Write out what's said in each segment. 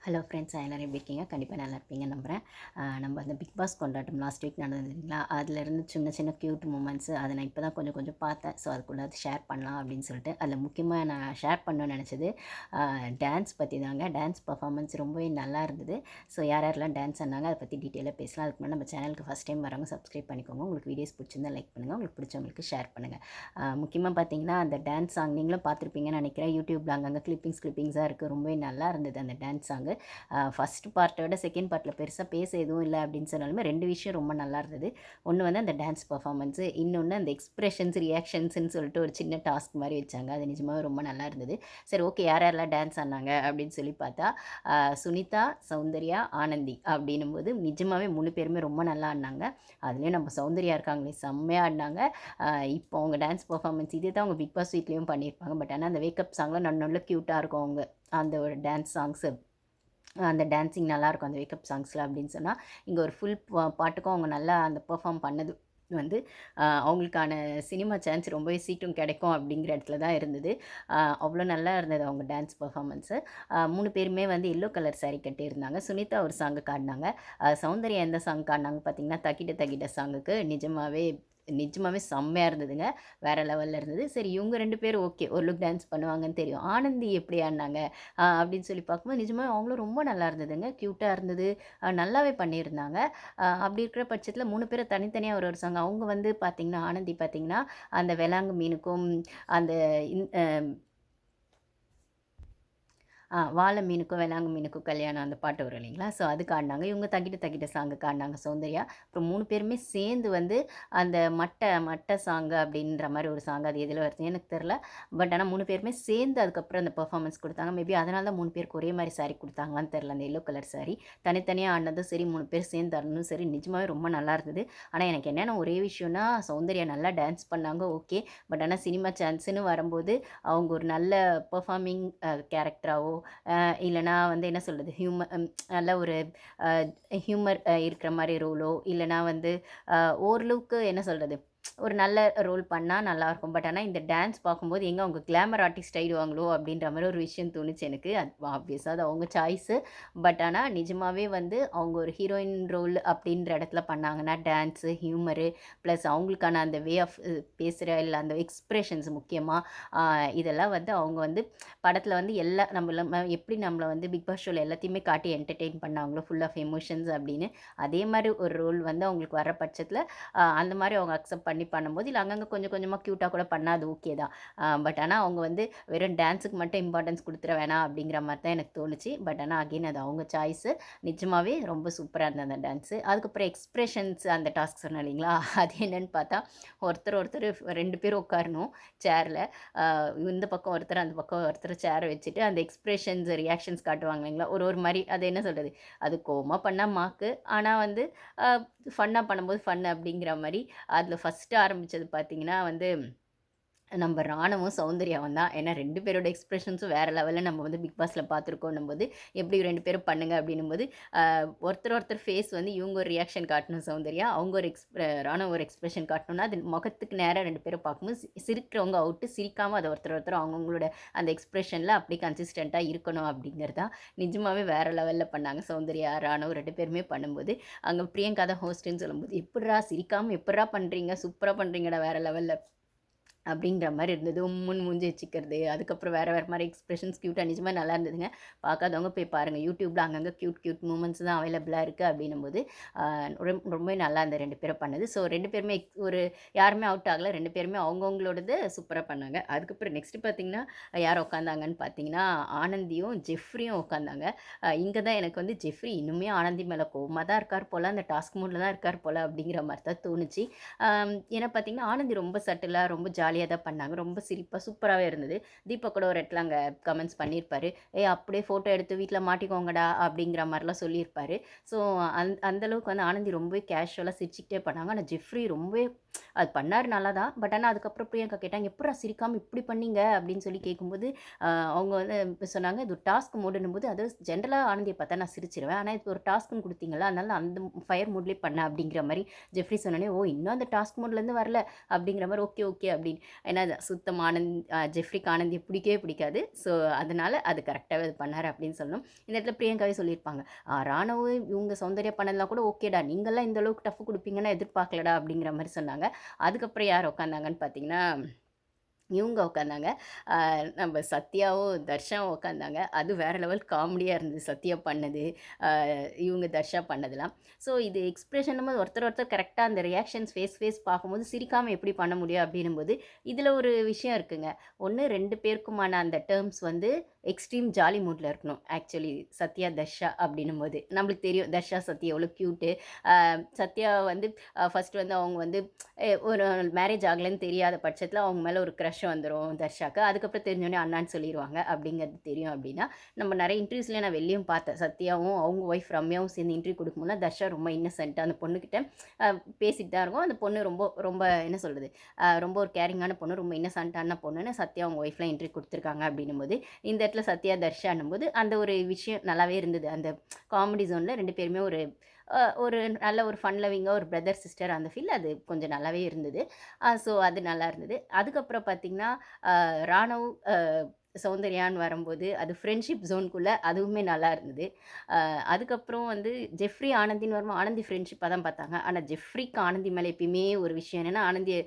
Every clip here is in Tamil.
ஹலோ ஃப்ரெண்ட்ஸ், எல்லோரும் எப்படி இருக்கீங்க? கண்டிப்பாக நல்லா இருப்பீங்கன்னு நம்புகிறேன். நம்ம அந்த பிக் பாஸ் கொண்டாட்டம் லாஸ்ட் வீக் நடந்தது இல்லைங்களா? அதிலேருந்து சின்ன சின்ன க்யூட் மூமெண்ட்ஸு அதை நான் இப்போ தான் கொஞ்சம் கொஞ்சம் பார்த்தேன். ஸோ அதுக்குள்ள ஷேர் பண்ணலாம் அப்படின்னு சொல்லிட்டு, அதில் முக்கியமாக நான் ஷேர் பண்ணணும்னு நினச்சது டான்ஸ் பற்றி தாங்க. டான்ஸ் பர்ஃபார்மன்ஸ் ரொம்பவே நல்லா இருந்தது. ஸோ யார் யாரெல்லாம் டான்ஸ் ஆடினாங்க அதை பற்றி டீட்டெயிலாக பேசலாம். அதுக்கு முன்னாடி நம்ம சேனலுக்கு ஃபஸ்ட் டைம் வரவங்க சப்ஸ்கிரைப் பண்ணிக்கோங்க. உங்களுக்கு வீடியோஸ் பிடிச்சிருந்தா லைக் பண்ணுங்கள், உங்களுக்கு பிடிச்சவங்களுக்கு ஷேர் பண்ணுங்கள். முக்கியமாக பார்த்தீங்கன்னா அந்த டான்ஸ் சாங் நீங்களும் பார்த்துருப்பீங்கன்னு நினைக்கிறேன். யூடியூப்பில் அங்கங்கே கிளிப்பிங்ஸாக இருக்குது. ரொம்பவே நல்லா இருந்தது அந்த டான்ஸ் சாங்கு. ஃபஸ்ட் பார்ட்டை விட செகண்ட் பார்ட்டில் பெருசாக பேச எதுவும் இல்லை அப்படின்னு சொன்னாலுமே 2 விஷயம் ரொம்ப நல்லா இருந்தது. ஒன்று வந்து அந்த டான்ஸ் பர்ஃபார்மன்ஸு, இன்னொன்று அந்த எக்ஸ்பிரஷன்ஸ், ரியாக்ஷன்ஸ்ன்னு சொல்லிட்டு ஒரு சின்ன டாஸ்க் மாதிரி வச்சாங்க. அது நிஜமாவே ரொம்ப நல்லா இருந்தது. சரி, ஓகே, யார் யாரெல்லாம் டான்ஸ் ஆடினாங்க அப்படின்னு சொல்லி பார்த்தா, சுனிதா, சௌந்தர்யா, ஆனந்தி அப்படின்னும்போது நிஜமாவே 3 பேருமே ரொம்ப நல்லா ஆடினாங்க. அதுலேயும் நம்ம சௌந்தர்யா இருக்காங்களே, செம்மையாக ஆடினாங்க. இப்போ அவங்க டான்ஸ் பர்ஃபார்மன்ஸ் இதே தான் அவங்க பிக் பாஸ் வீட்லேயும் பண்ணியிருப்பாங்க. பட் ஆனால் அந்த வேக்கப் சாங்லாம் நல்ல க்யூட்டாக இருக்கும். அவங்க அந்த ஒரு டான்ஸ் சாங்ஸு, அந்த டான்ஸிங் நல்லாயிருக்கும் அந்த வேக்கப் சாங்ஸில் அப்படின்னு சொன்னால், இங்கே ஒரு ஃபுல் பாட்டுக்கும் அவங்க நல்லா அந்த பெர்ஃபார்ம் பண்ணது வந்து அவங்களுக்கான சினிமா சான்ஸ் ரொம்பவே சீட்டும் கிடைக்கும் அப்படிங்கிற இடத்துல தான் இருந்தது. அவ்வளோ நல்லா இருந்தது அவங்க டான்ஸ் பர்ஃபார்மன்ஸு. 3 பேருமே வந்து எல்லோ கலர் சாரீ கட்டியிருந்தாங்க. சுனிதா ஒரு சாங்குக்கு ஆடினாங்க. சௌந்தர்யா எந்த சாங்க்கு ஆடினாங்க பார்த்தீங்கன்னா, தகிட தகிட சாங்குக்கு நிஜமாவே செம்மையாக இருந்ததுங்க. வேறு லெவலில் இருந்தது. சரி, இவங்க 2 பேரும் ஓகே, ஒரு லுக் டான்ஸ் பண்ணுவாங்கன்னு தெரியும். ஆனந்தி எப்படி ஆடினாங்க அப்படின்னு சொல்லி பார்க்கும்போது நிஜமாவே அவங்களும் ரொம்ப நல்லா இருந்ததுங்க. க்யூட்டாக இருந்தது. நல்லாவே பண்ணியிருந்தாங்க. அப்படி இருக்கிற பட்சத்தில் 3 பேரும் தனித்தனியாக ஒரு ஒரு சாங் அவங்க வந்து பார்த்திங்கன்னா, ஆனந்தி பார்த்திங்கன்னா, அந்த வெளாங்கு மீனுக்கும் அந்த வாழை மீனுக்கும் வேளாங்கு மீனுக்கும் கல்யாணம் அந்த பாட்டு வரும் இல்லைங்களா? ஸோ அதுக்கு ஆடினாங்க. இவங்க தகிட தகிட சாங்குக்கு ஆடினாங்க சௌந்தர்யா. அப்புறம் 3 பேருமே சேர்ந்து வந்து அந்த மட்ட சாங்கு அப்படின்ற மாதிரி ஒரு சாங், அது எதில் வருதுன்னு எனக்கு தெரில. பட் ஆனால் 3 பேருமே சேர்ந்து அதுக்கப்புறம் அந்த பெர்ஃபார்மன்ஸ் கொடுத்தாங்க. மேபி அதனால தான் 3 பேருக்கு ஒரே மாதிரி சாரீ கொடுத்தாங்களான்னு தெரில. அந்த எல்லோ கலர் சாரீ தனித்தனியாக ஆடினதும் சரி, 3 பேர் சேர்ந்து ஆடினதும் சரி, நிஜமாவே ரொம்ப நல்லா இருந்தது. ஆனால் எனக்கு என்னென்ன ஒரே விஷயம்னா, சௌந்தர்யா நல்லா டான்ஸ் பண்ணாங்க, ஓகே. பட் ஆனால் சினிமா சான்ஸுன்னு வரும்போது அவங்க ஒரு நல்ல பெர்ஃபார்மிங் கேரக்டராவோ இல்லைனா வந்து என்ன சொல்கிறது, நல்ல ஒரு ஹியூமர் இருக்கிற மாதிரி ரோலோ, இல்லைனா வந்து ஓரளவுக்கு என்ன சொல்கிறது, ஒரு நல்ல ரோல் பண்ணால் நல்லாயிருக்கும். பட் ஆனால் இந்த டான்ஸ் பார்க்கும்போது எங்கே அவங்க கிளாமர் ஆர்டிஸ்ட் ஆகிடுவாங்களோ அப்படின்ற மாதிரி ஒரு விஷயம் தோணுச்சு எனக்கு. அது ஆப்வியஸாக அது அவங்க சாய்ஸு. பட் ஆனால் நிஜமாகவே வந்து அவங்க ஒரு ஹீரோயின் ரோல் அப்படின்ற இடத்துல பண்ணாங்கன்னா, டான்ஸு, ஹியூமரு ப்ளஸ் அவங்களுக்கான அந்த வே ஆஃப் பேசுகிற இல்லை அந்த எக்ஸ்ப்ரெஷன்ஸ் முக்கியமாக, இதெல்லாம் வந்து அவங்க வந்து படத்தில் வந்து நம்ம எப்படி நம்மளை வந்து பிக் பாஸ் ஷோவில் எல்லாத்தையுமே காட்டி என்டர்டெயின் பண்ணாங்களோ ஃபுல் ஆஃப் எமோஷன்ஸ் அப்படின்னு, அதே மாதிரி ஒரு ரோல் வந்து அவங்களுக்கு வர பட்சத்தில் அந்த மாதிரி அவங்க அக்செப்ட் பண்ணி பண்ணும்போது, இல்லை அங்கங்கே கொஞ்சம் கொஞ்சமாக க்யூட்டாக கூட பண்ணால் அது ஓகே தான். பட் ஆனால் அவங்க வந்து வெறும் டான்ஸுக்கு மட்டும் இம்பார்ட்டன்ஸ் கொடுத்துட வேணாம் அப்படிங்கிற மாதிரி தான் எனக்கு தோணுச்சு. பட் ஆனால் அகெயின் அது அவங்க சாய்ஸு. நிஜமாகவே ரொம்ப சூப்பராக இருந்தது அந்த டான்ஸு. அதுக்கப்புறம் எக்ஸ்ப்ரெஷன்ஸ் அந்த டாஸ்க் சொன்னேன் இல்லைங்களா? அது என்னென்னு பார்த்தா, ஒருத்தர் 2 பேர் உட்காரணும் சேரில். இந்த பக்கம் ஒருத்தர், அந்த பக்கம் ஒருத்தர் சேரை வச்சுட்டு அந்த எக்ஸ்ப்ரெஷன்ஸ், ரியாக்ஷன்ஸ் காட்டுவாங்க இல்லைங்களா? ஒரு மாதிரி அது என்ன சொல்கிறது, அது கோவமாக பண்ணால் மார்க்கு, ஆனால் வந்து ஃபன்னாக பண்ணும்போது ஃபன் அப்படிங்கிற மாதிரி. அதில் ஃபஸ்ட்டு ஆரம்பித்தது பார்த்திங்கன்னா வந்து நம்ம ராணுவும் சௌந்தர்யாவும் தான். ஏன்னா 2 பேரோட எக்ஸ்ப்ரெஷன்ஸும் வேறு லெவலில் நம்ம வந்து பிக் பாஸில் பார்த்துருக்கோன்னும்போது, எப்படி 2 பேரும் பண்ணுங்க அப்படின்னும்போது, ஒருத்தர் ஃபேஸ் வந்து இவங்க ஒரு ரியாக்ஷன் காட்டணும் சௌந்தர்யா, அவங்க ஒரு ராணுவ ஒரு எக்ஸ்ப்ரெஷன் காட்டணும்னா, அது முகத்துக்கு நேராக 2 பேரும் பார்க்கும்போது சிரிக்கிறவங்க அவுட்டு, சிரிக்காமல் அதை ஒருத்தர் அவங்கவங்களோட அந்த எக்ஸ்ப்ரெஷனில் அப்படி கன்சிஸ்டண்ட்டாக இருக்கணும் அப்படிங்கிறது தான். நிஜமாகவே வேறு லெவலில் பண்ணாங்க சௌந்தர்யா, ராணுவ 2 பேருமே பண்ணும்போது. அங்கே பிரியங்கா தான் ஹோஸ்ட்டுன்னு சொல்லும்போது, எப்புட்றா சிரிக்காமல் எப்புட்றா பண்ணுறீங்க, சூப்பராக பண்ணுறீங்கடா வேறு லெவலில் அப்படிங்கிற மாதிரி இருந்தது. மூஞ்சி வச்சுக்கிறது, அதுக்கப்புறம் வேறு மாதிரி எக்ஸ்ப்ரெஷன்ஸ் க்யூட்டாக நிஜமாக நல்லா இருந்ததுங்க. பார்க்காதவங்க போய் பாருங்கள். யூடியூப்பில் அங்கங்கே க்யூட் மூமெண்ட்ஸ் தான் அவைலபிளாக இருக்குது அப்படின்னும்போது ரொம்பவே நல்லா அந்த 2 பேரும் பண்ணது. ஸோ 2 பேருமே யாருமே அவுட் ஆகலை. 2 பேருமே அவங்கவுங்களோடது சூப்பராக பண்ணாங்க. அதுக்கப்புறம் நெக்ஸ்ட்டு பார்த்தீங்கன்னா, யார் உட்காந்தாங்கன்னு பார்த்தீங்கன்னா, ஆனந்தியும் ஜெஃப்ரியும் உட்காந்தாங்க. இங்கே தான் எனக்கு வந்து ஜெஃப்ரி இன்னுமே ஆனந்தி மேலே கோவமாக தான் இருக்கார் போல், அந்த டாஸ்க் மூடில் தான் இருக்கார் போல் அப்படிங்கிற மாதிரி தான் தோணுச்சு. ஏன்னா பார்த்தீங்கன்னா, ஆனந்தி ரொம்ப சட்டிலாக ரொம்ப ஜாலியாக தான் பண்ணாங்க. ரொம்ப சிரிப்பாக சூப்பராகவே இருந்தது. தீபக் கூட ஒரு இடத்துல அங்கே கமெண்ட்ஸ் பண்ணியிருப்பாரு. அப்படியே ஃபோட்டோ எடுத்து வீட்டில் மாட்டிக்கோங்கடா அப்படிங்கிற மாதிரிலாம் சொல்லியிருப்பாரு. ஸோ அந்தளவுக்கு வந்து ஆனந்தி ரொம்பவே கேஷுவலாக சிரிச்சுக்கிட்டே பண்ணாங்க. ஆனால் ஜெஃப்ரி ரொம்பவே அது பண்ணார் நல்லா தான். பட் ஆனால் அதுக்கப்புறம் பிரியங்கா கேட்டாங்க, எப்புட்றா சிரிக்காமல் இப்படி பண்ணீங்க அப்படின்னு சொல்லி கேட்கும்போது, அவங்க வந்து சொன்னாங்க, இது ஒரு டாஸ்க் மோடுன்னும் போது, அது ஜென்ரலாக ஆனந்தியை பார்த்தா நான் சிரிச்சிருவேன். ஆனால் இது ஒரு டாஸ்க்குன்னு கொடுத்தீங்களா, அதனால நான் அந்த ஃபயர் மோட்லேயே பண்ணேன் அப்படிங்கிற மாதிரி ஜெஃப்ரி சொன்னோடனே, ஓ இன்னும் அந்த டாஸ்க் மோட்லேருந்து வரல அப்படிங்கிற மாதிரி, ஓகே அப்படின்னு. ஏன்னா சுத்தம் ஜெஃப்ரிக்கு ஆனந்தியை பிடிக்கவே பிடிக்காது. ஸோ அதனால் அது கரெக்டாகவே அது பண்ணார் அப்படின்னு சொல்லணும். இந்த இடத்துல பிரியங்காவே சொல்லியிருப்பாங்க, ராணுவ இவங்க சௌந்தர்யா பண்ணதெல்லாம் கூட ஓகேடா, நீங்கள்லாம் இந்த அளவுக்கு டஃப் கொடுப்பீங்கன்னு எதிர்பார்க்கலடா அப்படிங்கிற மாதிரி சொன்னாங்க. அதுக்கப்புறம் யார் உட்காந்தாங்கன்னு பார்த்தீங்கன்னா இவங்க உட்காந்தாங்க. நம்ம சத்யாவும், தர்ஷாவும் உட்காந்தாங்க. அது வேறு லெவல் காமெடியாக இருந்தது சத்யா பண்ணது, இவங்க தர்ஷா பண்ணதெல்லாம். ஸோ இது எக்ஸ்ப்ரெஷனும் ஒருத்தர் கரெக்டாக அந்த ரியாக்ஷன்ஸ் ஃபேஸ் பார்க்கும்போது சிரிக்காமல் எப்படி பண்ண முடியும் அப்படின்னும்போது, இதில் ஒரு விஷயம் இருக்குங்க. ஒன்று 2 பேருக்குமான அந்த டேர்ம்ஸ் வந்து எக்ஸ்ட்ரீம் ஜாலி மூடில் இருக்கணும். ஆக்சுவலி சத்யா, தர்ஷா அப்படின்னும்போது நம்மளுக்கு தெரியும் தர்ஷா, சத்யா எவ்வளோ க்யூட்டு. சத்யா வந்து ஃபஸ்ட்டு வந்து அவங்க வந்து ஒரு மேரேஜ் ஆகலைன்னு தெரியாத பட்சத்தில் அவங்க மேலே ஒரு க்ரஷ் வந்துடும் தர்ஷாக்கு. அதுக்கப்புறம் தெரிஞ்சோடனே அண்ணான்னு சொல்லிடுவாங்க அப்படிங்கிறது தெரியும். அப்படின்னா நம்ம நிறைய இன்டர்வியூஸ்லேயே நான் வெளியும் பார்த்தேன். சத்யாவும் அவங்க ஒய்ஃப் ரம்யாவும் சேர்ந்து இன்டர்வியூ கொடுக்கும்போது தர்ஷா ரொம்ப இன்னசென்ட்டாக அந்த பொண்ணுக்கிட்ட பேசிட்டு தான் இருக்கும். அந்த பொண்ணு ரொம்ப ரொம்ப என்ன சொல்கிறது, ரொம்ப ஒரு கேரிங்கான பொண்ணு, ரொம்ப இன்னசென்ட்டான பொண்ணுன்னு சத்யா அவங்க ஒய்ஃப்லாம் இன்டர்வியூ கொடுத்துருக்காங்க அப்படின்னும்போது, இந்த இடத்துல சத்யா தர்ஷான்னும்போது அந்த ஒரு விஷயம் நல்லாவே இருந்தது. அந்த காமெடி ஜோனில் 2 பேருமே ஒரு நல்ல ஒரு ஃபன் லவ்விங்காக ஒரு பிரதர் சிஸ்டர் அந்த ஃபீல் அது கொஞ்சம் நல்லாவே இருந்தது. ஸோ அது நல்லா இருந்தது. அதுக்கப்புறம் பார்த்திங்கன்னா ராணவ் சௌந்தர்யான்னு வரும்போது அது ஃப்ரெண்ட்ஷிப் ஜோனுக்குள்ளே அதுவுமே நல்லா இருந்தது. அதுக்கப்புறம் வந்து ஜெஃப்ரி ஆனந்தின்னு வரும்போது ஆனந்தி ஃப்ரெண்ட்ஷிப்பாக தான் பார்த்தாங்க. ஆனால் ஜெஃப்ரிக்கு ஆனந்தி மேலே எப்பயுமே ஒரு விஷயம் என்னென்னா, ஆனந்தியை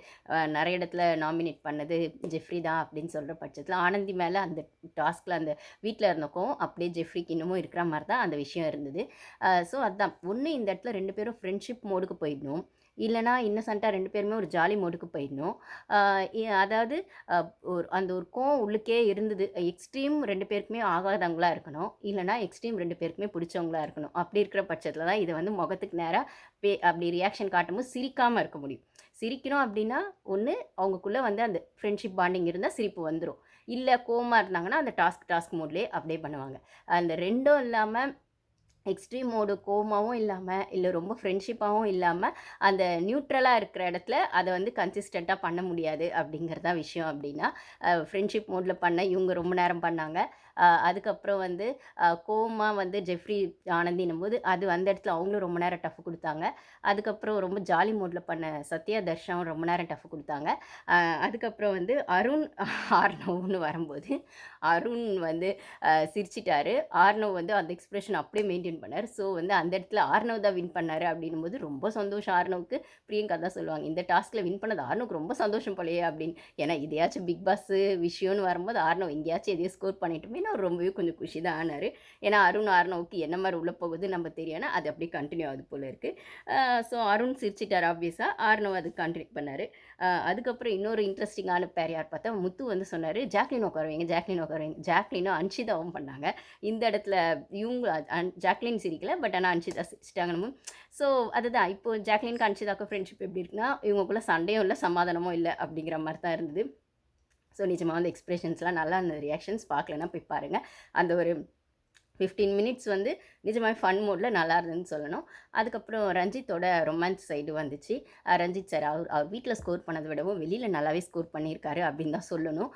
நிறைய இடத்துல நாமினேட் பண்ணது ஜெஃப்ரி தான் அப்படின்னு சொல்கிற பட்சத்தில் ஆனந்தி மேலே அந்த டாஸ்கில் அந்த வீட்டில் இருந்தக்கும் அப்படியே ஜெஃப்ரிக்கு இன்னமும் இருக்கிற மாதிரி தான் அந்த விஷயம் இருந்தது. ஸோ அதுதான் ஒன்று, இந்த இடத்துல 2 பேரும் ஃப்ரெண்ட்ஷிப் மோடுக்கு போயிடணும், இல்லைனா இன்னசென்ட்டாக 2 பேருமே ஒரு ஜாலி மோடுக்கு போயிடணும். அதாவது அந்த ஒரு கோவம் உள்ளுக்கே இருந்தது. எக்ஸ்ட்ரீம் 2 பேருக்குமே ஆகாதவங்களா இருக்கணும், இல்லைனா எக்ஸ்ட்ரீம் 2 பேருக்குமே பிடிச்சவங்களா இருக்கணும். அப்படி இருக்கிற பட்சத்தில் தான் இதை வந்து முகத்துக்கு நேராக அப்படி ரியாக்ஷன் காட்டும்போது சிரிக்காமல் இருக்க முடியும். சிரிக்கணும் அப்படின்னா ஒன்று அவங்களுக்குள்ளே வந்து அந்த ஃப்ரெண்ட்ஷிப் பாண்டிங் இருந்தால் சிரிப்பு வந்துடும். இல்லை கோவமாக இருந்தாங்கன்னா அந்த டாஸ்க் மோட்லேயே அப்படியே பண்ணுவாங்க. அந்த 2ம் இல்லாமல் எக்ஸ்ட்ரீம் மோடு கோவமாகவும் இல்லாமல், இல்லை ரொம்ப ஃப்ரெண்ட்ஷிப்பாகவும் இல்லாமல், அந்த நியூட்ரலாக இருக்கிற இடத்துல அதை வந்து கன்சிஸ்டண்ட்டாக பண்ண முடியாது அப்படிங்கிறது தான் விஷயம். அப்படின்னா ஃப்ரெண்ட்ஷிப் மோடில் பண்ண இவங்க ரொம்ப நேரம் பண்ணாங்க. அதுக்கப்புறம் வந்து கோவமாக வந்து ஜெஃப்ரி ஆனந்தின்னும் போது அது அந்த இடத்துல அவங்களும் ரொம்ப நேரம் டஃப் கொடுத்தாங்க. அதுக்கப்புறம் ரொம்ப ஜாலி மோடில் பண்ண சத்யா, தர்ஷாவும் ரொம்ப நேரம் டஃப் கொடுத்தாங்க. அதுக்கப்புறம் வந்து அருண் ஆர்னவ்னு வரும்போது அருண் வந்து சிரிச்சிட்டாரு. ஆர்னவ் வந்து அந்த எக்ஸ்பிரஷன் அப்படியே மெயின்டைன் பண்ணார். ஸோ வந்து அந்த இடத்துல ஆர்னவ் தான் வின் பண்ணார் அப்படின்னும்போது ரொம்ப சந்தோஷம் ஆர்னவுக்கு. பிரியங்கா தான் சொல்லுவாங்க, இந்த டாஸ்கில் வின் பண்ணது ஆர்னவுக்கு ரொம்ப சந்தோஷம் போலையே அப்படின்னு. ஏன்னா இதையாச்சும் பிக் பாஸ் விஷயம்னு வரும்போது ஆர்னவ் எங்கேயாச்சும் எதையும் ஸ்கோர் பண்ணிட்டோமே அவர் ரொம்பவே கொஞ்சம் குஷி தான் ஆனார். ஏன்னா ஆர்னவுக்கு என்ன மாதிரி உள்ளே போகுது நம்ம தெரியும்னா அது அப்படியே கண்டினியூ ஆகுது போல் இருக்குது. ஸோ அருண் சிரிச்சிட்டார் ஆப்வியஸாக. ஆர்னவ் அது கண்டினியூ பண்ணார். அதுக்கப்புறம் இன்னொரு இன்ட்ரெஸ்டிங்கான பேர் யார் பார்த்தா முத்து வந்து சொன்னார், ஜாக்லின் உட்காருவீங்க ஜாக்லினும் அன்ஷிதாவும் பண்ணாங்க. இந்த இடத்துல இவங்க ஜாக்லின் சிரிக்கல, பட் ஆனால் அன்ஷிதா சிரிச்சிட்டாங்கன்னு. ஸோ அதுதான் இப்போது ஜாக்லினுக்கு அன்ஷிதாவுக்கு ஃப்ரெண்ட்ஷிப் எப்படி இருக்குன்னா, இவங்களுக்குள்ள சண்டையும் இல்லை சமாதானமும் இல்லை அப்படிங்கிற மாதிரி தான் இருந்தது. ஸோ நிஜமாக வந்து எக்ஸ்பிரஷன்ஸ்லாம் நல்லா இருந்தது. ரியாக்ஷன்ஸ் பார்க்கலன்னா போய் பாருங்கள். அந்த ஒரு 15 மினிட்ஸ் வந்து நிஜமாகவே ஃபன் மோடில் நல்லா இருந்ததுன்னு சொல்லணும். அதுக்கப்புறம் ரஞ்சித்தோட ரொமான்ஸ் சைடு வந்துச்சு. ரஞ்சித் சார் அவர் வீட்டில் ஸ்கோர் பண்ணதை விடவும் வெளியில் நல்லாவே ஸ்கோர் பண்ணியிருக்காரு அப்படின்னு தான் சொல்லணும்.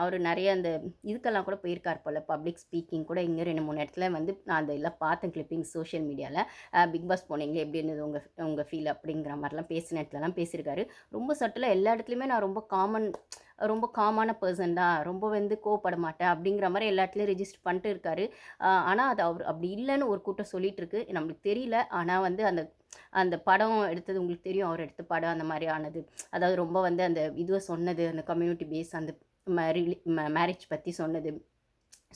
அவர் நிறைய அந்த இதுக்கெல்லாம் கூட போயிருக்கார் போல், பப்ளிக் ஸ்பீக்கிங் கூட இங்கே 2-3 இடத்துல வந்து நான் அந்த எல்லாம் பார்த்தேன் கிளிப்பிங்ஸ் சோஷியல் மீடியாவில். பிக் பாஸ் போனீங்களே எப்படி இருந்தது உங்கள் ஃபீல் அப்படிங்கிற மாதிரிலாம் பேசின இடத்துலலாம் பேசியிருக்காரு. ரொம்ப சட்டிலாக எல்லா இடத்துலையுமே நான் ரொம்ப காமான பர்சன் தான், ரொம்ப வந்து கோவப்பட மாட்டேன் அப்படிங்கிற மாதிரி எல்லா இடத்துலையும் ரெஜிஸ்டர் பண்ணிட்டு இருக்காரு. ஆனால் அது அவர் அப்படி இல்லைன்னு ஒரு கூட்டம் சொல்லிகிட்டு இருக்கு. நம்மளுக்கு தெரியல. ஆனால் வந்து அந்த படம் எடுத்தது உங்களுக்கு தெரியும், அவர் எடுத்த படம் அந்த மாதிரி ஆனது. அதாவது ரொம்ப வந்து அந்த இதுவை சொன்னது, அந்த கம்யூனிட்டி பேஸ், அந்த மேரேஜ் பற்றி சொன்னது.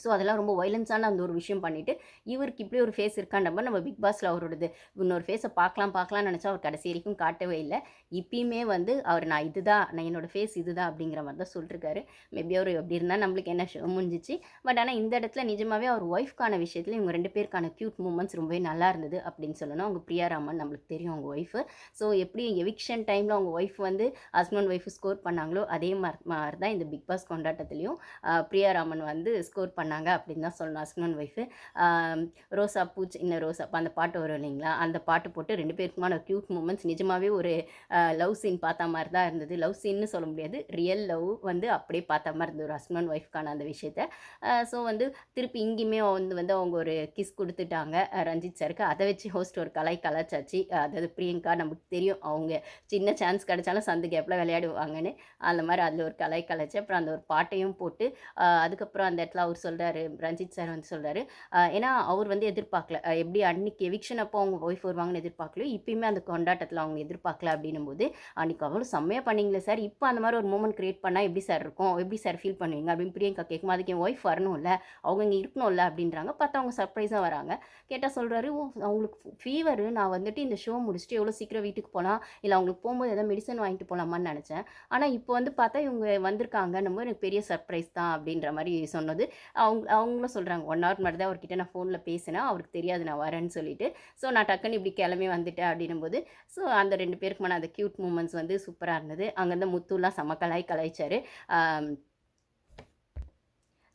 ஸோ அதெல்லாம் ரொம்ப வைலன்ஸான அந்த ஒரு விஷயம் பண்ணிவிட்டு இவருக்கு இப்படி ஒரு ஃபேஸ் இருக்கான்ற மாதிரி நம்ம பிக் பாஸில் அவரோடது இன்னொரு ஃபேஸை பார்க்கலாம்னு நினச்சா அவர் கடைசி வரைக்கும் காட்டவே இல்லை. இப்பயுமே வந்து அவர் நான் என்னோடய ஃபேஸ் இதுதான் அப்படிங்கிற மாதிரி தான் சொல்லியிருக்காரு. மேபி அவர் எப்படி இருந்தால் நம்மளுக்கு என்ன ஷோ முடிஞ்சிச்சு. பட் ஆனால் இந்த இடத்துல நிஜமாகவே அவர் ஒய்ஃப்கான விஷயத்தில் இவங்க 2 பேருக்கான க்யூட் மூமெண்ட்ஸ் ரொம்பவே நல்லா இருந்தது அப்படின்னு சொல்லணும். அவங்க பிரியாராமன் நம்மளுக்கு தெரியும் அவங்க ஒய்ஃபு. ஸோ எப்படி எவிக்ஷன் டைமில் அவங்க ஒய்ஃப் வந்து ஹஸ்பண்ட் ஒய்ஃபு ஸ்கோர் பண்ணாங்களோ அதே மாதிரி தான் இந்த பிக் பாஸ் கொண்டாட்டத்துலேயும் பிரியாராமன் வந்து ஸ்கோர் பண்ணாங்க அப்படின்னு தான் சொல்லணும் ஹஸ்பண்ட் அண்ட் ஒய்ஃபு. ரோசா பூ சின்ன ரோசா அந்த பாட்டு வரும் இல்லைங்களா, அந்த பாட்டு போட்டு 2 பேருக்குமான க்யூட் மூமெண்ட்ஸ் நிஜமாவே ஒரு லவ் சீன் பார்த்த மாரி தான் இருந்தது. லவ் சீன்னு சொல்ல முடியாது. ரியல் லவ் வந்து அப்படியே பார்த்த மாரி இருந்தது ஒரு ஹஸ்பண்ட் அண்ட் ஒய்ஃப்க்கான அந்த விஷயத்த. ஸோ வந்து திருப்பி இங்கேயுமே வந்து அவங்க ஒரு கிஸ் குடுத்துட்டாங்க ரஞ்சித் சாருக்கு. அத வச்சு ஹோஸ்ட் ஒரு கலாய்ச்சாச்சு. அதாவது பிரியங்கா நமக்கு தெரியும் அவங்க சின்ன சான்ஸ் கிடைச்சாலும் சந்து கேப்ல விளையாடுவாங்கன்னு. அந்த மாரி அதில ஒரு கலாய்ச்சி அப்புறம் அந்த ஒரு பாட்டையும் போட்டு அதுக்கப்புறம் அந்த இடத்துல அவர் சொல்றாரு, ரஞ்சித் சார் வந்து சொல்றாரு, ஏன்னா அவர் வந்து எதிர்பார்க்கல. எப்படி அன்னைக்கு எவிக்ஷன் அப்போ அவங்க ஒய்ஃப் வருவாங்கன்னு எதிர்பார்க்கலையோ, இப்பயுமே அந்த கொண்டாட்டத்தில அவங்க எதிர்பார்க்கல அப்படின்னும்போது, அன்னைக்கு அவ்வளோ செம்மையா பண்ணீங்களே சார், இப்போ அந்த மாரி ஒரு மூமெண்ட் கிரியேட் பண்ணா எப்படி சார் இருக்கும்? எப்படி சார் ஃபீல் பண்ணுவீங்க? அப்படின்னு பிரியங்கா கேட்கும்போது, அதுக்கு என் ஒய்ஃப் வரணும்ல, அவங்க இங்க இருக்கணும்ல அப்படின்றாங்க. பார்த்தா அவங்க சர்ப்ரைஸா வராங்க. கேட்டா சொல்றாரு, "ஓ! அவங்களுக்கு ஃபீவரு. நான் வந்துட்டு இந்த ஷோ முடிச்சுட்டு எவ்வளோ சீக்கிரம் வீட்டுக்கு போலாம், இல்ல அவங்களுக்கு போம்போது ஏதாவது மெடிசன் வாங்கிட்டு போலாமான்னு நெனச்சேன். ஆனா இப்போ வந்து பார்த்தா இவங்க வந்திருக்காங்கன்னும்போது எனக்கு பெரிய சர்ப்ரைஸ் தான்" அப்படின்ற மாரி சொன்னது. அவங்களும் சொல்றாங்க, 1 ஹவர் முன்னாடி தான் அவர்கிட்ட நான் ஃபோன்ல பேசினேன். அவருக்கு தெரியாது நான் வரேன்னு சொல்லிட்டு. ஸோ நான் டக்குன்னு இப்படி கிளம்பி வந்துட்டேன் அப்படின்னும்போது, ஸோ அந்த 2 பேருக்குமான அந்த கியூட் மூமெண்ட்ஸ் வந்து சூப்பரா இருந்தது. அங்கருந்து முத்துலாம் செம்ம கலாய்ச்சாரு. ஆ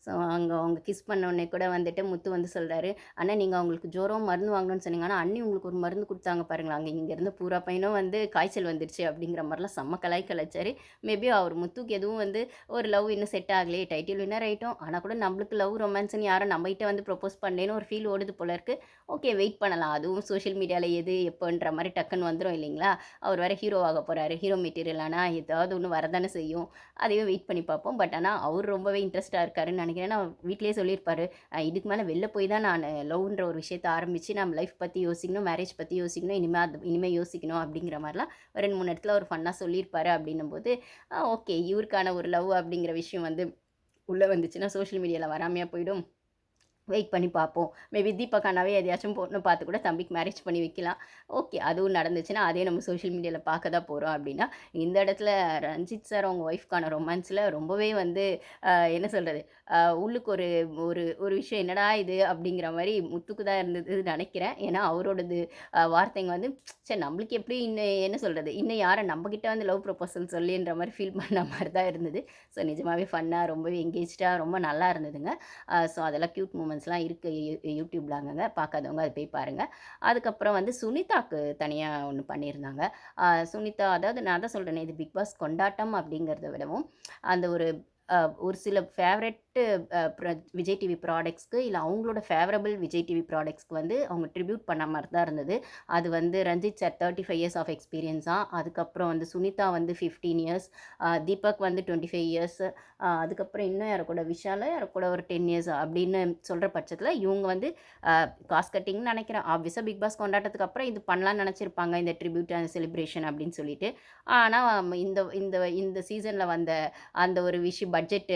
ஸோ அவங்க கிஸ் பண்ணோடனே கூட வந்துட்டு முத்து வந்து சொல்றாரு, "அண்ணா நீங்க அவங்களுக்கு ஜுரம் மருந்து வாங்கணும்னு சொன்னீங்க. ஆனா அண்ணி உங்களுக்கு ஒரு மருந்து குடுத்தாங்க பாருங்களேன். அங்க இங்கேருந்து பூரா பையனும் வந்து காய்ச்சல் வந்துருச்சு." அப்படிங்கிற மாரிலாம் செம்ம கலாய்ச்சாரு. மேபி அவர் முத்துக்கு எதுவும் வந்து ஒரு லவ் இன்னும் செட் ஆகலையே. டைட்டில் வின்னர் ஆயிட்டோம். ஆனா கூட நம்மளுக்கு லவ் ரொமான்ஸ்ன்னு யாரும் நம்மகிட்ட வந்து ப்ரொபோஸ் பண்ணலேன்னு ஒரு ஃபீல் ஓடுது போல இருக்கு. ஓகே வெயிட் பண்ணலாம். அதுவும் சோஷியல் மீடியால எது எப்போன்ற மாரி டக்குன்னு வந்துரும் இல்லைங்களா? அவர் வேற ஹீரோ ஆக போறாரு. ஹீரோ மெட்டீரியல் ஆனா ஏதாவது ஒண்ணு வரதானே செய்யும். அதையும் வெயிட் பண்ணி பார்ப்போம். பட் ஆனா அவர் ரொம்பவே இன்ட்ரெஸ்ட்டா இருக்காருன்னு நினைக்கிறேன். ஏன்னா வீட்லயே சொல்லியிருப்பாரு. இதுக்கு மேல வெளில போய் தான் நானு லவ்ன்ற ஒரு விஷயத்த ஆரம்பிச்சு நம்ம லைஃப் பத்தி யோசிக்கணும், மேரேஜ் பத்தி யோசிக்கணும், இனிமே யோசிக்கணும் அப்படிங்கிற மாரிலாம் 2, 3 இடத்துல அவர் ஃபன்னா சொல்லியிருப்பாரு அப்படின்னும்போது, ஓகே இவருக்கான ஒரு லவ் அப்படிங்கிற விஷயம் வந்து உள்ள வந்துச்சுன்னா சோஷியல் மீடியால வராமையா போயிடும்? வெயிட் பண்ணி பார்ப்போம். மேபி தீபக் அண்ணாவே எதையாச்சும் பொண்ணு பார்த்து கூட தம்பிக்கு மேரேஜ் பண்ணி வைக்கலாம். ஓகே. அதுவும் நடந்துச்சுன்னா, அதையும் நம்ம சோஷியல் மீடியால பார்க்க தான் போறோம் அப்டின்னா, இந்த இடத்துல ரஞ்சித் சார் அவங்க ஒய்ஃப்க்கான ரொமான்ஸ்ல ரொம்பவே வந்து என்ன சொல்றது? உள்ளுக்கு ஒரு ஒரு ஒரு விஷயம் என்னடா இது? அப்டிங்கிற மாரி முத்துக்கு தான் இருந்ததுன்னு நெனைக்கிறேன். ஏன்னா அவரோடது வார்த்தைங்க வந்து ச்சே நம்மளுக்கு எப்படி இன்னும் என்ன சொல்றது? இன்னும் யார நம்மகிட்ட வந்து லவ் ப்ரொபோசல் சொல்லின்ற மாரி ஃபீல் பண்ண மாரி தான் இருந்தது. ஸோ நிஜமாவே ஃபன்னா ரொம்பவே எங்கேஜ்டா ரொம்ப நல்லா இருந்ததுங்க. ஸோ அதெல்லாம் க்யூட் மூமெண்ட்ஸ்லாம் இருக்குது யூடியூப்ல அங்கங்க பார்க்காதவங்க அது போய் பாருங்க. அதுக்கப்புறம் வந்து சுனிதாக்கு தனியா ஒண்ணு பண்ணியிருந்தாங்க. சுனிதா அதாவது நான் தான் சொல்றேனே இது பிக் பாஸ் கொண்டாட்டம் அப்படிங்கிறத விடவும், அந்த ஒரு சில ஃபேவரெட்டு விஜய் டிவி ப்ராடக்ட்ஸ்க்கு இல்ல அவங்களோட ஃபேவரபிள் விஜய் டிவி ப்ராடக்ட்ஸ்க்கு வந்து அவங்க ட்ரிபியூட் பண்ண மாரி தான் இருந்தது. அது வந்து ரஞ்சித் சார் 35 இயர்ஸ் ஆஃப் எக்ஸ்பீரியன்ஸாம். அதுக்கப்புறம் வந்து சுனிதா வந்து 15 இயர்ஸ், தீபக் வந்து 25 இயர்ஸ், அதுக்கப்புறம் இன்னும் யாரு கூட விஷாலா யாரு கூட ஒரு 10 இயர்ஸ் அப்படின்னு சொல்ற பட்சத்தில இவங்க வந்து காஸ்ட் கட்டிங்ன்னு நெனைக்கிறேன். ஆப்வியஸா பிக் பாஸ் கொண்டாட்டத்துக்கு அப்புறம் இது பண்ணலான்னு நெனச்சிருப்பாங்க. இந்த ட்ரிபியூட் அண்ட் செலிப்ரேஷன் அப்படின்னு சொல்லிட்டு. ஆனா இந்த இந்த இந்த சீசன்ல வந்த அந்த ஒரு விஷயம் பட்ஜெட்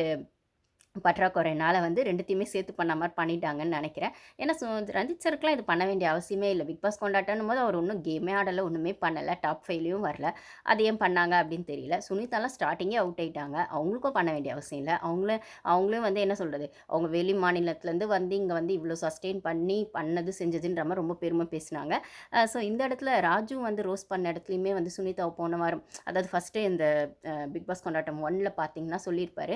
பற்றாக்குறையினால வந்து 2த்தையுமே சேர்த்து பண்ண மாரி பண்ணிட்டாங்கன்னு நெனைக்கிறேன். ஏன்னா ரஞ்சித் சாருக்குலாம் இது பண்ண வேண்டிய அவசியமே இல்ல. பிக் பாஸ் கொண்டாட்டம்னும்போது அவர் ஒண்ணும் கேமே ஆடல, ஒண்ணுமே பண்ணல. டாப் 5லயும் வரல. அது ஏன் பண்ணாங்க அப்படின்னு தெரியல. சுனிதாலாம் ஸ்டார்ட்டிங்கே அவுட் ஆயிட்டாங்க. அவங்களுக்கும் பண்ண வேண்டிய அவசியம் இல்ல. அவங்களும் வந்து என்ன சொல்றது, அவங்க வெளி மாநிலத்திலேருந்து வந்து இங்க வந்து இவ்ளோ சஸ்டெயின் பண்ணி பண்ணது, செஞ்சதுன்ற மாரி ரொம்ப பெருமை பேசினாங்க. ஸோ இந்த இடத்துல ராஜு வந்து ரோஸ்ட் பண்ண இடத்துலயுமே வந்து சுனிதாவ போன வாரம் அதாவது ஃபர்ஸ்ட்டு இந்த பிக் பாஸ் கொண்டாட்டம் 1ல பார்த்தீங்கன்னா சொல்லியிருப்பாரு.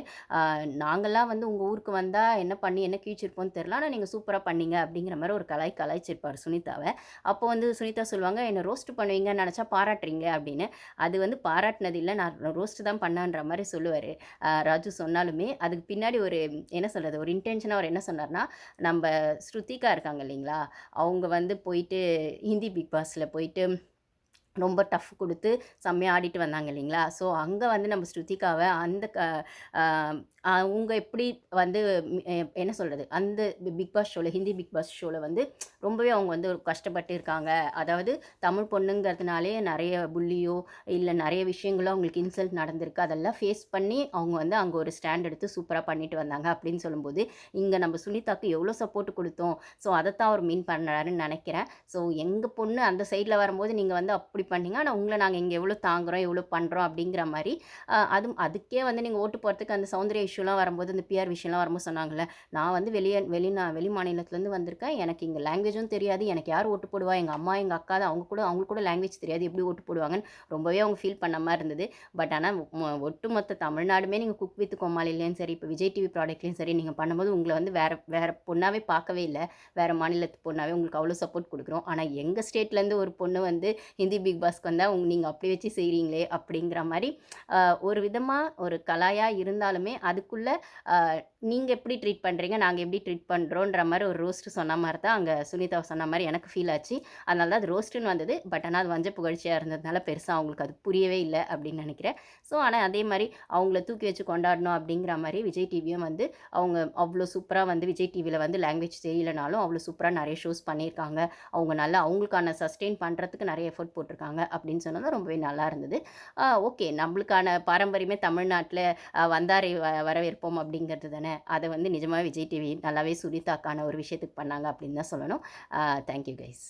நாங்கலாம் வந்து உங்க ஊருக்கு வந்தா என்ன பண்ணி என்ன கிழிச்சிருப்போம்னு தெரியல. ஆனா நீங்க சூப்பரா பண்ணீங்க அப்படிங்கிற மாரி ஒரு கலாய்ச்சிருப்பாரு சுனிதாவ. அப்போ வந்து சுனிதா சொல்லுவாங்க, "என்ன ரோஸ்ட் பண்ணுவீங்கன்னு நெனச்சா பாராட்டுறீங்களே" அப்படின்னு. அது வந்து பாராட்டுனது இல்ல. நான் ரோஸ்ட் தான் பண்ணேன்ற மாரி சொல்லுவாரு. ராஜு சொன்னாலுமே, அதுக்கு பின்னாடி ஒரு என்ன சொல்றது, ஒரு இன்டென்ஷனா அவர் என்ன சொன்னார்னா, நம்ப ஸ்ருதிகா இருக்காங்க இல்லைங்களா? அவங்க வந்து போயிட்டு ஹிந்தி பிக் பாஸ்ல போயிட்டு ரொம்ப டஃப் குடுத்து செம்மையா ஆடிட்டு வந்தாங்க இல்லைங்களா? ஸோ அங்க வந்து நம்ம ஸ்ருதிகாவ அந்த அ அவங்க எப்படி வந்து என்ன சொல்றது? அந்த பிக் பாஸ் ஷோல ஹிந்தி பிக் பாஸ் ஷோல வந்து ரொம்பவே அவங்க வந்து ஒரு கஷ்டப்பட்டு இருக்காங்க. அதாவது தமிழ் பொண்ணுங்கிறதுனாலே நெறைய புல்லியோ, இல்ல நெறைய விஷயங்களோ அவங்களுக்கு இன்சல்ட் நடந்திருக்கு. அதெல்லாம் ஃபேஸ் பண்ணி அவங்க வந்து அங்க ஒரு ஸ்டாண்ட் எடுத்து சூப்பரா பண்ணிட்டு வந்தாங்க அப்படின்னு சொல்லும்போது, இங்க நம்ம சுனிதாக்கு எவ்வளோ சப்போர்ட் குடுத்தோம். ஸோ அதத்தான் அவர் மீன் பண்ணாருன்னு நெனைக்கிறேன். ஸோ எங்க பொண்ணு அந்த சைட்ல வரும்போது நீங்க வந்து அப்படி பண்ணீங்க. ஆனா உங்கள நாங்க இங்க எவ்வளோ தாங்குறோம், எவ்வளோ பண்றோம் அப்படிங்கிற மாரி அதுக்கே வந்து நீங்க ஓட்டு போடுறதுக்கு அந்த சௌந்தர்யா இஷ்யூ இஷ்யூலாம் வரும்போது, இந்த பிஆர் விஷயம்லாம் வரும்போது சொன்னாங்கல்ல, நான் வந்து வெளி மாநிலத்திலேருந்து வந்திருக்கேன். எனக்கு இங்க லாங்குவேஜும் தெரியாது. எனக்கு யார் ஓட்டு போடுவா? எங்க அம்மா, எங்க அக்கா தான். அவங்களுக்கு கூட லாங்குவேஜ் தெரியாது. எப்படி ஓட்டு போடுவாங்கன்னு ரொம்பவே அவங்க ஃபீல் பண்ண மாரி இருந்தது. பட் ஆனா ஒட்டுமொத்த தமிழ்நாடுமே நீங்க குக் வித் கோமாளிலயும் சரி, இப்போ விஜய் டிவி ப்ராடக்ட்லயும் சரி, நீங்க பண்ணும்போது உங்கள வந்து வேற வேற பொண்ணாவே பார்க்கவே இல்ல. வேற மாநிலத்து பொண்ணாவே உங்களுக்கு அவ்வளோ சப்போர்ட் குடுக்குறோம். ஆனா எங்க ஸ்டேட்லேருந்து ஒரு பொண்ணு வந்து ஹிந்தி பிக் பாஸ்க்கு வந்தா, நீங்க அப்படி வச்சு செய்றீங்களே! அப்படிங்கிற மாரி அ ஒரு விதமா ஒரு கலாயா இருந்தாலுமே, அதுக்குள்ள அ நீங்க எப்படி ட்ரீட் பண்றீங்க, நாங்க எப்படி ட்ரீட் பண்றோன்ற மாரி ஒரு ரோஸ்ட் சொன்ன மாரி தான் அங்க சுனிதா சொன்ன மாரி எனக்கு ஃபீல் ஆச்சு. அதனால தான் அது ரோஸ்ட்டுன்னு வந்தது. பட் ஆனா அது வஞ்ச புகழ்ச்சியா இருந்ததுனால பெருசா அவங்களுக்கு அது புரியவே இல்ல அப்படின்னு நெனைக்கிறேன். ஸோ ஆனா அதே மாரி அவங்கள தூக்கி வச்சு கொண்டாடணும் அப்படிங்கிற மாரி விஜய் டிவியும் வந்து அவங்க அவ்ளோ சூப்பரா வந்து விஜய் டிவில வந்து லாங்குவேஜ் தெரியலனாலும் அவ்ளோ சூப்பரா நெறைய ஷோஸ் பண்ணியிருக்காங்க. அவங்க நல்லா அவங்களுக்கான சஸ்டெயின் பண்றதுக்கு நெறைய எஃபோர்ட் போட்டிருக்காங்க அப்படின்னு சொன்னது ரொம்பவே நல்லா இருந்தது. ஓகே நம்மளுக்கான பாரம்பரியமே தமிழ்நாட்ல வந்தாரை வரவேற்போம் அப்படிங்கிறது தானே. அத வந்து நிஜமாவே விஜய் டிவி நல்லாவே சுனிதாக்கான ஒரு விஷயத்துக்கு பண்ணாங்க அப்படின்னு தான் சொல்லணும். Thank you guys.